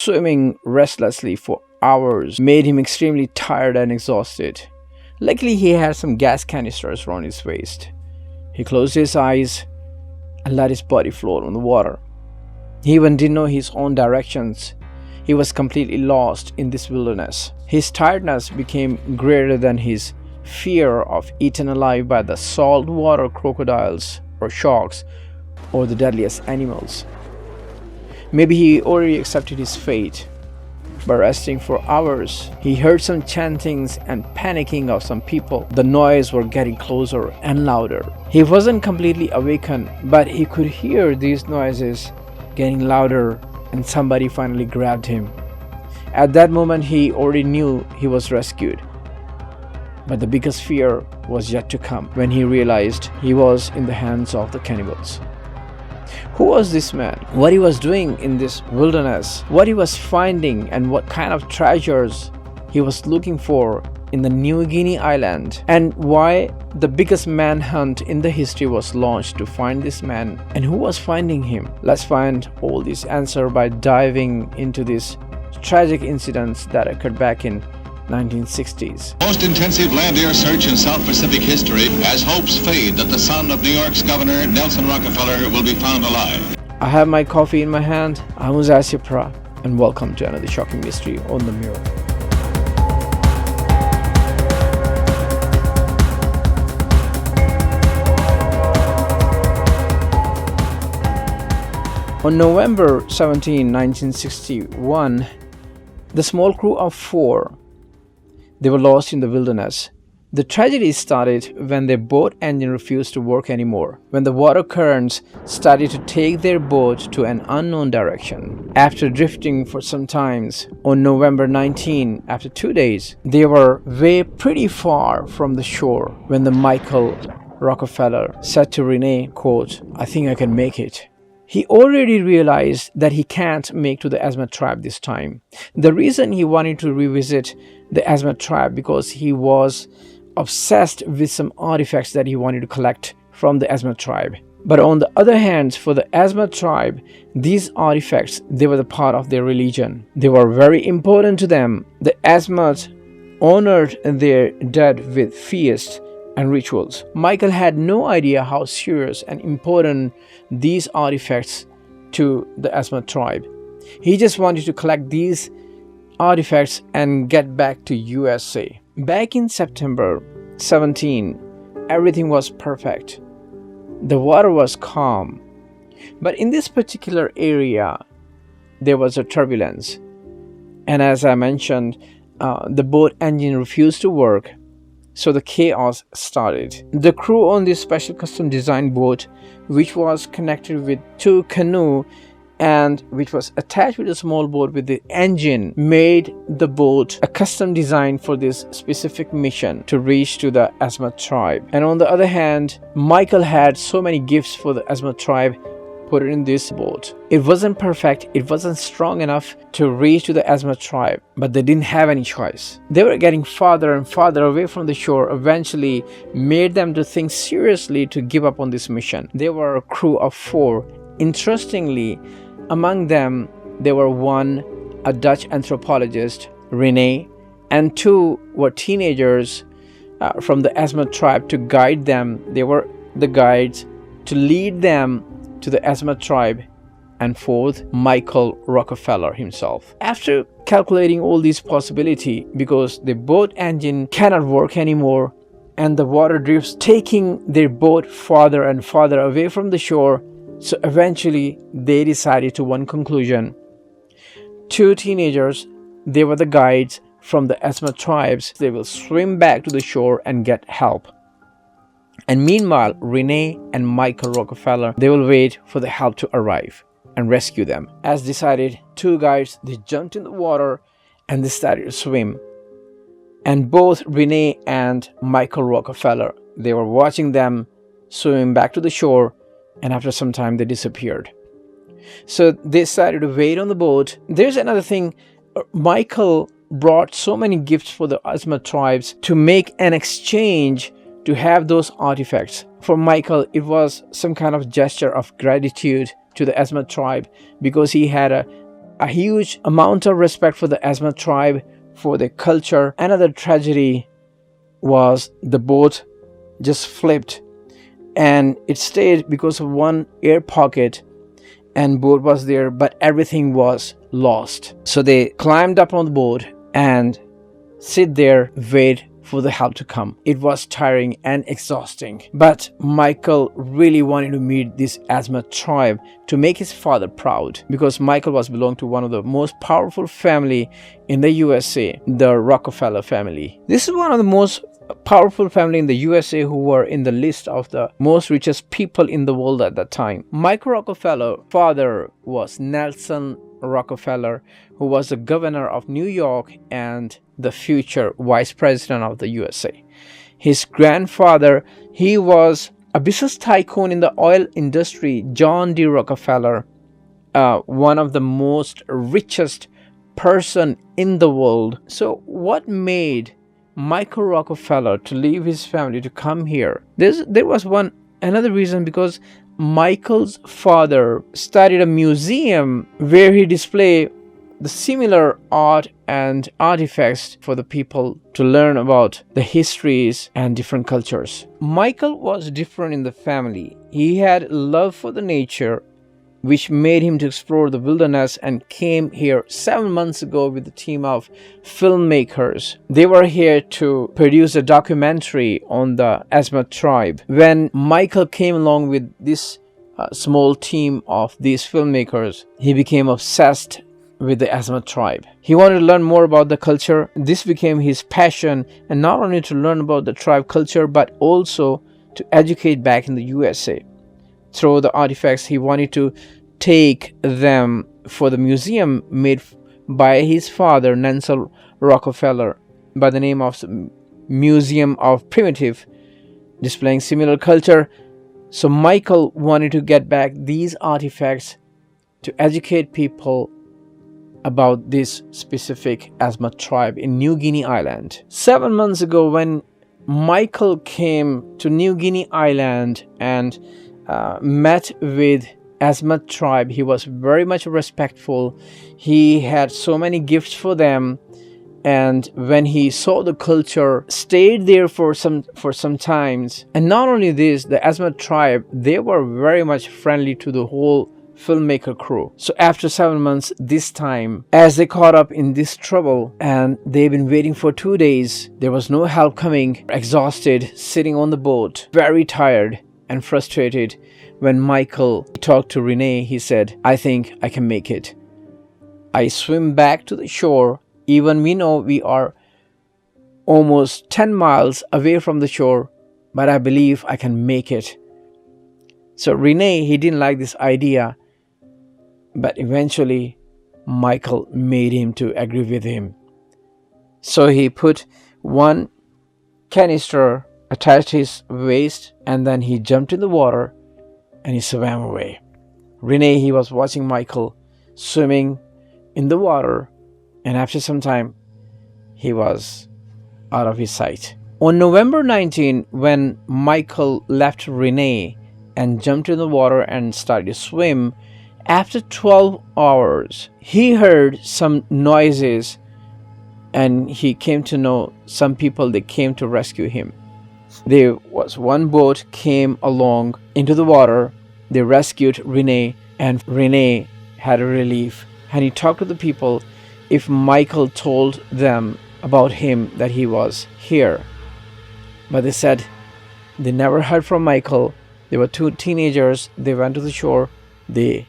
Swimming restlessly for hours made him extremely tired and exhausted. Luckily, he had some gas canisters around his waist. He closed his eyes and let his body float on the water. He even didn't know his own directions. He was completely lost in this wilderness. His tiredness became greater than his fear of eaten alive by the saltwater crocodiles or sharks or the deadliest animals. Maybe he already accepted his fate. By resting for hours, he heard some chantings and panicking of some people. The noise were getting closer and louder. He wasn't completely awakened, but he could hear these noises getting louder, and somebody finally grabbed him. At that moment, he already knew he was rescued. But the biggest fear was yet to come when he realized he was in the hands of the cannibals. Who was this man? What he was doing in this wilderness? What he was finding and what kind of treasures he was looking for in the New Guinea island? And why the biggest manhunt in the history was launched to find this man? And who was finding him? Let's find all these answers by diving into these tragic incidents that occurred back in 1960s. Most intensive land-air search in South Pacific history as hopes fade that the son of New York's Governor Nelson Rockefeller will be found alive. I have my coffee in my hand. I'm Uzasipra, and welcome to another shocking mystery on the Mirror. On November 17, 1961, the small crew of 4, they were lost in the wilderness. The tragedy started when their boat engine refused to work anymore, when the water currents started to take their boat to an unknown direction. After drifting for some time, on November 19, after 2 days, they were way pretty far from the shore when the Michael Rockefeller said to Renee, quote, "I think I can make it." He already realized that he can't make to the Asmat tribe this time. The reason he wanted to revisit the Asmat tribe because he was obsessed with some artifacts that he wanted to collect from the Asmat tribe. But on the other hand, for the Asmat tribe, these artifacts, they were the part of their religion. They were very important to them. The Asmat honored their dead with feasts and rituals. Michael had no idea how serious and important these artifacts to the Asmat tribe. He just wanted to collect these artifacts and get back to USA. Back in September 17, everything was perfect. The water was calm. But in this particular area, there was a turbulence. And as I mentioned, the boat engine refused to work. So the chaos started. The crew on this special custom designed boat, which was connected with 2 canoes and which was attached with a small boat with the engine, made the boat a custom design for this specific mission to reach to the Asmat tribe. And on the other hand, Michael had so many gifts for the Asmat tribe put it in this boat. It wasn't perfect, it wasn't strong enough to reach to the Asmat tribe, but they didn't have any choice. They were getting farther and farther away from the shore, eventually made them to think seriously to give up on this mission. They were a crew of 4. Interestingly, among them, there were a Dutch anthropologist, Renee, and 2 were teenagers from the Asmat tribe to guide them. They were the guides to lead them to the Asmat tribe, and 4th, Michael Rockefeller himself. After calculating all these possibilities, because the boat engine cannot work anymore and the water drifts taking their boat farther and farther away from the shore, so eventually they decided to one conclusion. 2 teenagers, they were the guides from the Asmat tribes. They will swim back to the shore and get help. And meanwhile, Renee and Michael Rockefeller, they will wait for the help to arrive and rescue them. As decided, 2 guys, they jumped in the water and they started to swim. And both Renee and Michael Rockefeller, they were watching them swim back to the shore, and after some time they disappeared. So they decided to wait on the boat. There's another thing. Michael brought so many gifts for the Asmat tribes to make an exchange to have those artifacts. For Michael, it was some kind of gesture of gratitude to the Asmat tribe because he had a a huge amount of respect for the Asmat tribe, for their culture. Another tragedy was the boat just flipped, and it stayed because of one air pocket, and boat was there, but everything was lost. So they climbed up on the boat and sit there, wait for the help to come. It was tiring and exhausting, but Michael really wanted to meet this Asmat tribe to make his father proud, because Michael was belonged to one of the most powerful family in the USA, the Rockefeller family. This is one of the most powerful family in the USA who were in the list of the most richest people in the world at that time. Michael Rockefeller's father was Nelson Rockefeller, who was the governor of New York and the future vice president of the USA. His grandfather, he was a business tycoon in the oil industry, John D. Rockefeller, one of the most richest person in the world. So what made Michael Rockefeller to leave his family to come here? There was another reason, because Michael's father started a museum where he displayed the similar art and artifacts for the people to learn about the histories and different cultures. Michael was different in the family. He had love for the nature, which made him to explore the wilderness, and came here 7 months ago with a team of filmmakers. They were here to produce a documentary on the Asmat tribe. When Michael came along with this small team of these filmmakers, he became obsessed with the Asmat tribe. He wanted to learn more about the culture. This became his passion, and not only to learn about the tribe culture, but also to educate back in the USA. Through the artifacts, he wanted to take them for the museum made by his father, Nelson Rockefeller, by the name of Museum of Primitive, displaying similar culture. So Michael wanted to get back these artifacts to educate people about this specific Asmat tribe in New Guinea Island. 7 months ago, when Michael came to New Guinea Island and met with Asmat tribe, he was very much respectful. He had so many gifts for them, and when he saw the culture, stayed there for some times. And not only this, the Asmat tribe, they were very much friendly to the whole filmmaker crew. So after 7 months, this time, as they caught up in this trouble, and they've been waiting for 2 days, there was no help coming, exhausted, sitting on the boat, very tired and frustrated. When Michael talked to Renee, he said, "I think I can make it. I swim back to the shore, even we know we are almost 10 miles away from the shore, but I believe I can make it." So Renee, he didn't like this idea, but eventually Michael made him to agree with him. So he put one canister, attached his waist, and then he jumped in the water and he swam away. Renee, he was watching Michael swimming in the water, and after some time he was out of his sight. On November 19, when Michael left Renee and jumped in the water and started to swim, after 12 hours he heard some noises, and he came to know some people, they came to rescue him. There was one boat came along into the water. They rescued Renee, and Renee had a relief. And he talked to the people if Michael told them about him, that he was here. But they said they never heard from Michael. They were 2 teenagers. They went to the shore. They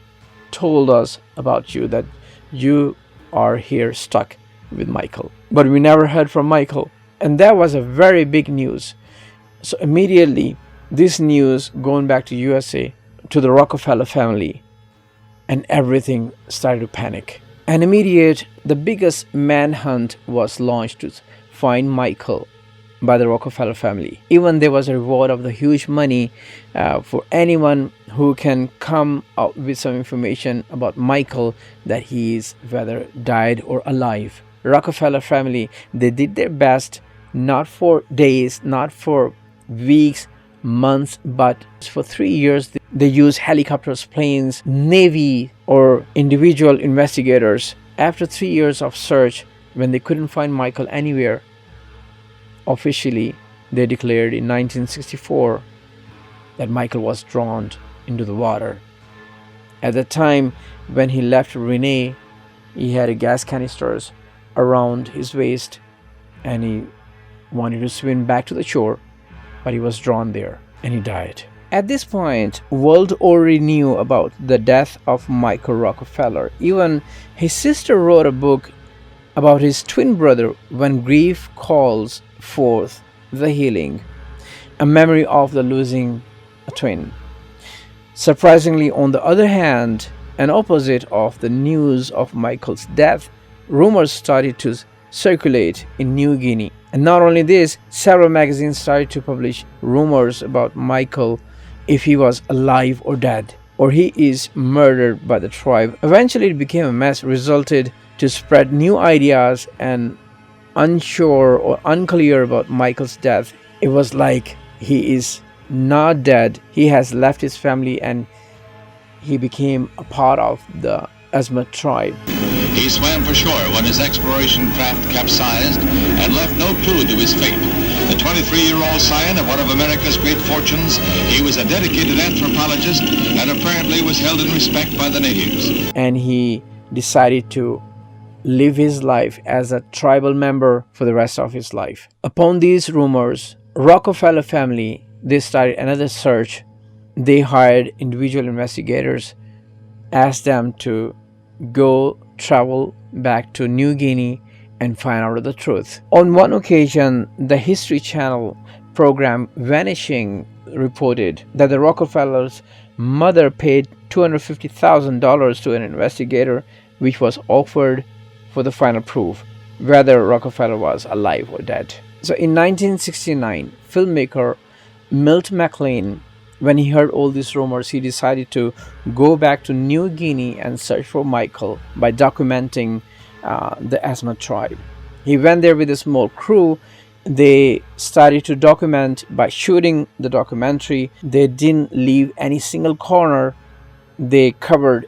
told us about you, that you are here stuck with Michael. But we never heard from Michael. And that was a very big news. So immediately this news going back to USA, to the Rockefeller family, and everything started to panic. And immediate, the biggest manhunt was launched to find Michael by the Rockefeller family. Even there was a reward of the huge money for anyone who can come out with some information about Michael, that he is whether died or alive. Rockefeller family, they did their best, not for days, not for weeks, months, but for 3 years They use helicopters, planes, navy, or individual investigators. After 3 years of search, when they couldn't find Michael anywhere, officially they declared in 1964 that Michael was drowned into the water. At the time when he left Renee, he had a gas canisters around his waist and he wanted to swim back to the shore, but he was drawn there and he died. At this point, world already knew about the death of Michael Rockefeller. Even his sister wrote a book about his twin brother, When Grief Calls Forth the Healing, a memory of the losing a twin. Surprisingly, on the other hand, and opposite of the news of Michael's death, rumors started to circulate in New Guinea. And not only this, several magazines started to publish rumors about Michael, if he was alive or dead, or he is murdered by the tribe. Eventually it became a mess, resulted to spread new ideas, and unsure or unclear about Michael's death. It was like he is not dead. He has left his family and he became a part of the Asmat tribe. He swam for shore when his exploration craft capsized and left no clue to his fate. The 23-year-old scion of one of America's great fortunes, he was a dedicated anthropologist and apparently was held in respect by the natives. And he decided to live his life as a tribal member for the rest of his life. Upon these rumors, Rockefeller family, they started another search. They hired individual investigators, asked them to go travel back to New Guinea and find out the truth. On one occasion, the History Channel program Vanishing reported that the Rockefellers' mother paid $250,000 to an investigator, which was offered for the final proof whether Rockefeller was alive or dead. So in 1969, filmmaker Milt McLean, when he heard all these rumors, he decided to go back to New Guinea and search for Michael by documenting the Asmat tribe. He went there with a small crew. They started to document by shooting the documentary. They didn't leave any single corner. They covered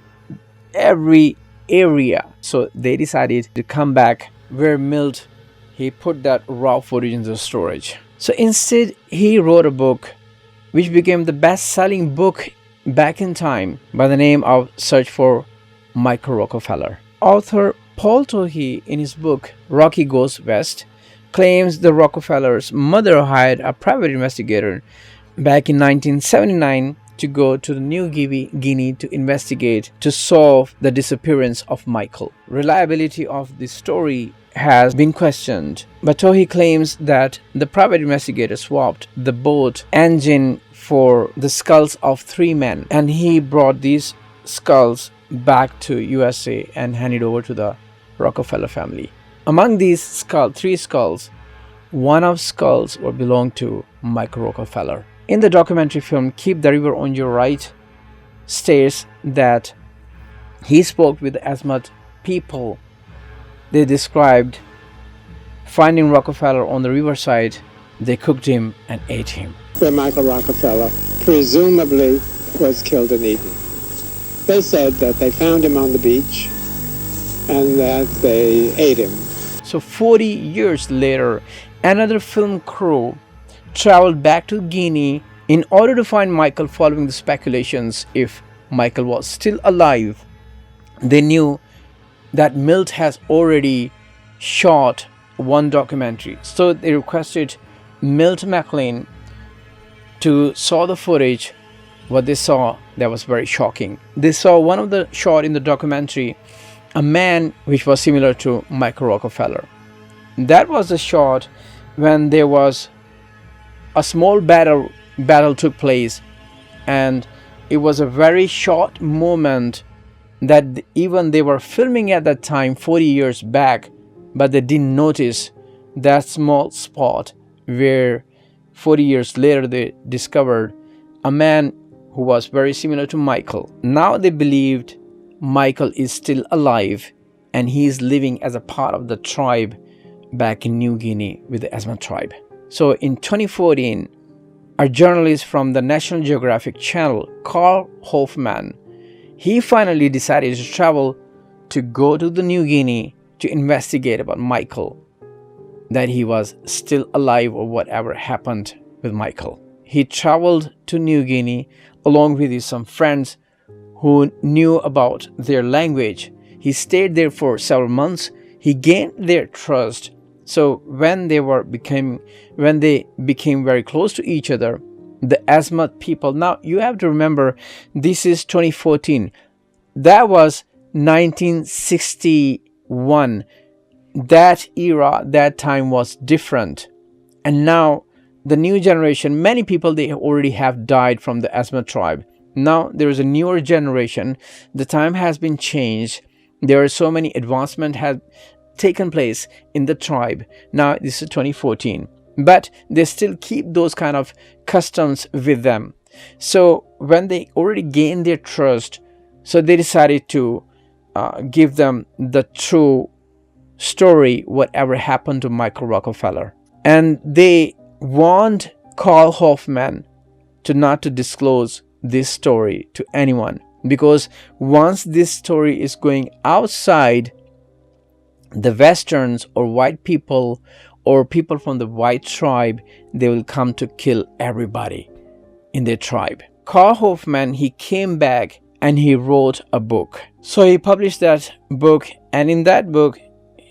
every area. So they decided to come back where Milt, he put that raw footage into storage. So instead, he wrote a book which became the best-selling book back in time by the name of Search for Michael Rockefeller. Author Paul Tohey, in his book Rocky Goes West, claims the Rockefellers' mother hired a private investigator back in 1979 to go to the New Guinea to investigate to solve the disappearance of Michael. Reliability of the story has been questioned, but Tohey claims that the private investigator swapped the boat engine for the skulls of 3 men, and he brought these skulls back to USA and handed over to the Rockefeller family. Among these 3 skulls, one of skulls were belonged to Michael Rockefeller. In the documentary film Keep the River on Your Right, states that he spoke with the Asmat people. They described finding Rockefeller on the riverside. They cooked him and ate him. Where Michael Rockefeller presumably was killed and eaten. They said that they found him on the beach and that they ate him. So 40 years later, another film crew traveled back to Guinea in order to find Michael, following the speculations if Michael was still alive. They knew that Milt has already shot one documentary. So they requested Milt McLean to saw the footage. What they saw, that was very shocking. They saw one of the shot in the documentary, a man which was similar to Michael Rockefeller. That was the shot when there was a small battle took place, and it was a very short moment that even they were filming at that time 40 years back, but they didn't notice that small spot where 40 years later they discovered a man who was very similar to Michael. Now they believed Michael is still alive and he is living as a part of the tribe back in New Guinea with the Asmat tribe. So in 2014, a journalist from the National Geographic Channel, Carl Hoffman, he finally decided to travel to go to the New Guinea to investigate about Michael, that he was still alive or whatever happened with Michael. He traveled to New Guinea along with some friends who knew about their language. He stayed there for several months. He gained their trust. So when they became very close to each other, the Asmat people, now you have to remember, this is 2014. That was 1961. That era, that time was different. And now the new generation, many people, they already have died from the Asmat tribe. Now there is a newer generation. The time has been changed. There are so many advancements have taken place in the tribe. Now this is 2014, but they still keep those kind of customs with them. So when they already gained their trust, so they decided to give them the true story, whatever happened to Michael Rockefeller. And they want Carl Hoffman to not to disclose this story to anyone, because once this story is going outside, the Westerns or white people or people from the white tribe, they will come to kill everybody in their tribe. Carl Hoffman, he came back and he wrote a book. So he published that book, and in that book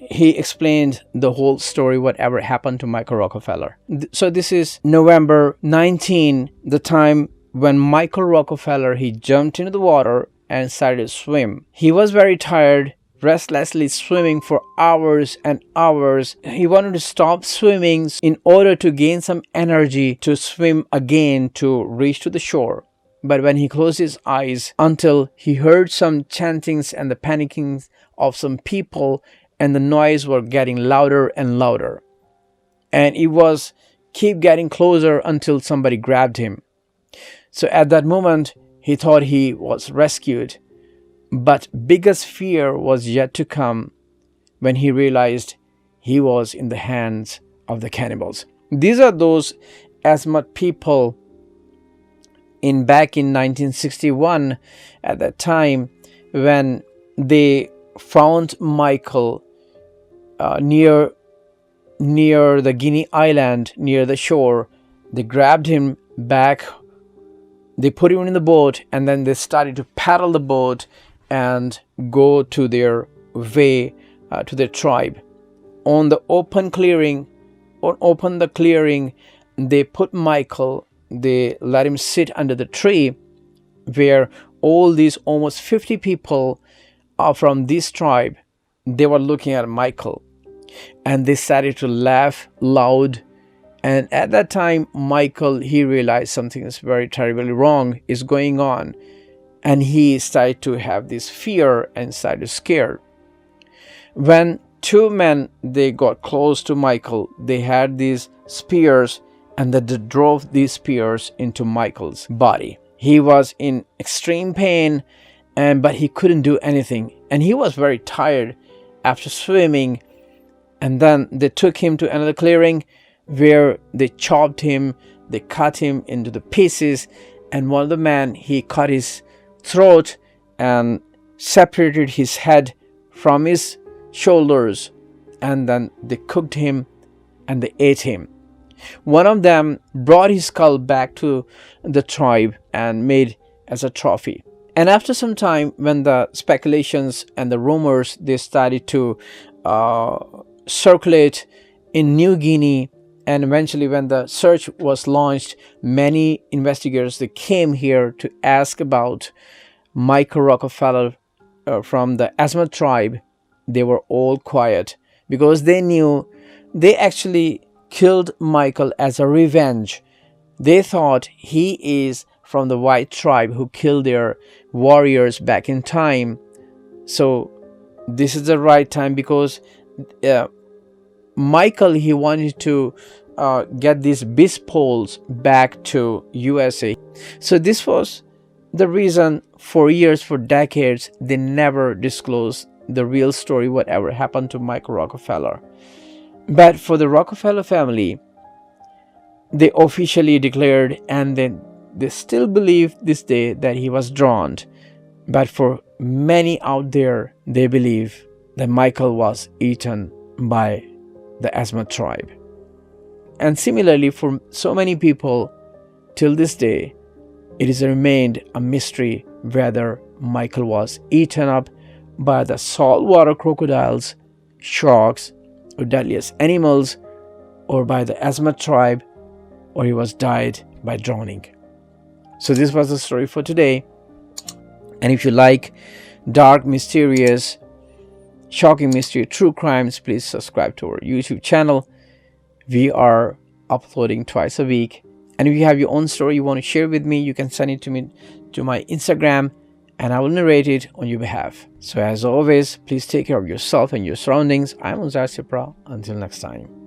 he explained the whole story, whatever happened to Michael Rockefeller. So this is November 19, the time when Michael Rockefeller, he jumped into the water and started to swim. He was very tired, restlessly swimming for hours and hours. He wanted to stop swimming in order to gain some energy to swim again to reach to the shore. But when he closed his eyes, until he heard some chantings and the panickings of some people, and the noise were getting louder and louder. And it was keep getting closer until somebody grabbed him. So at that moment, he thought he was rescued. But biggest fear was yet to come when he realized he was in the hands of the cannibals. These are those Asmat people back in 1961, at that time when they found Michael near the Guinea island, near the shore. They grabbed him back, they put him in the boat, and then they started to paddle the boat and go to their way to their tribe. On the open clearing, they put Michael, they let him sit under the tree where all these almost 50 people from this tribe, they were looking at Michael, and they started to laugh loud. And at that time, Michael, he realized something is very terribly wrong is going on, and he started to have this fear and started to scare. When two men, they got close to Michael, they had these spears, and they drove these spears into Michael's body. He was in extreme pain, but he couldn't do anything, and he was very tired after swimming. And then they took him to another clearing where they chopped him, they cut him into the pieces, and one of the men, he cut his throat and separated his head from his shoulders, and then they cooked him and they ate him. One of them brought his skull back to the tribe and made as a trophy. And after some time, when the speculations and the rumors, they started to circulate in New Guinea, and eventually when the search was launched, many investigators, they came here to ask about Michael Rockefeller from the Asmat tribe. They were all quiet because they knew they actually killed Michael as a revenge. They thought he is from the white tribe who killed their warriors back in time. So this is the right time, because Michael, he wanted to get these beast poles back to USA. So this was the reason for years, for decades, they never disclosed the real story, whatever happened to Michael Rockefeller. But for the Rockefeller family, they officially declared, and then they still believe this day that he was drowned. But for many out there, they believe that Michael was eaten by the Asmat tribe. And similarly, for so many people, till this day, it has remained a mystery whether Michael was eaten up by the saltwater crocodiles, sharks, or deadliest animals, or by the Asmat tribe, or he was died by drowning. So this was the story for today. And if you like dark, mysterious, shocking mystery, true crimes, please subscribe to our YouTube channel. We are uploading twice a week. And if you have your own story you want to share with me, you can send it to me to my Instagram, and I will narrate it on your behalf. So as always, please take care of yourself and your surroundings. I'm Unzar Sipra. Until next time.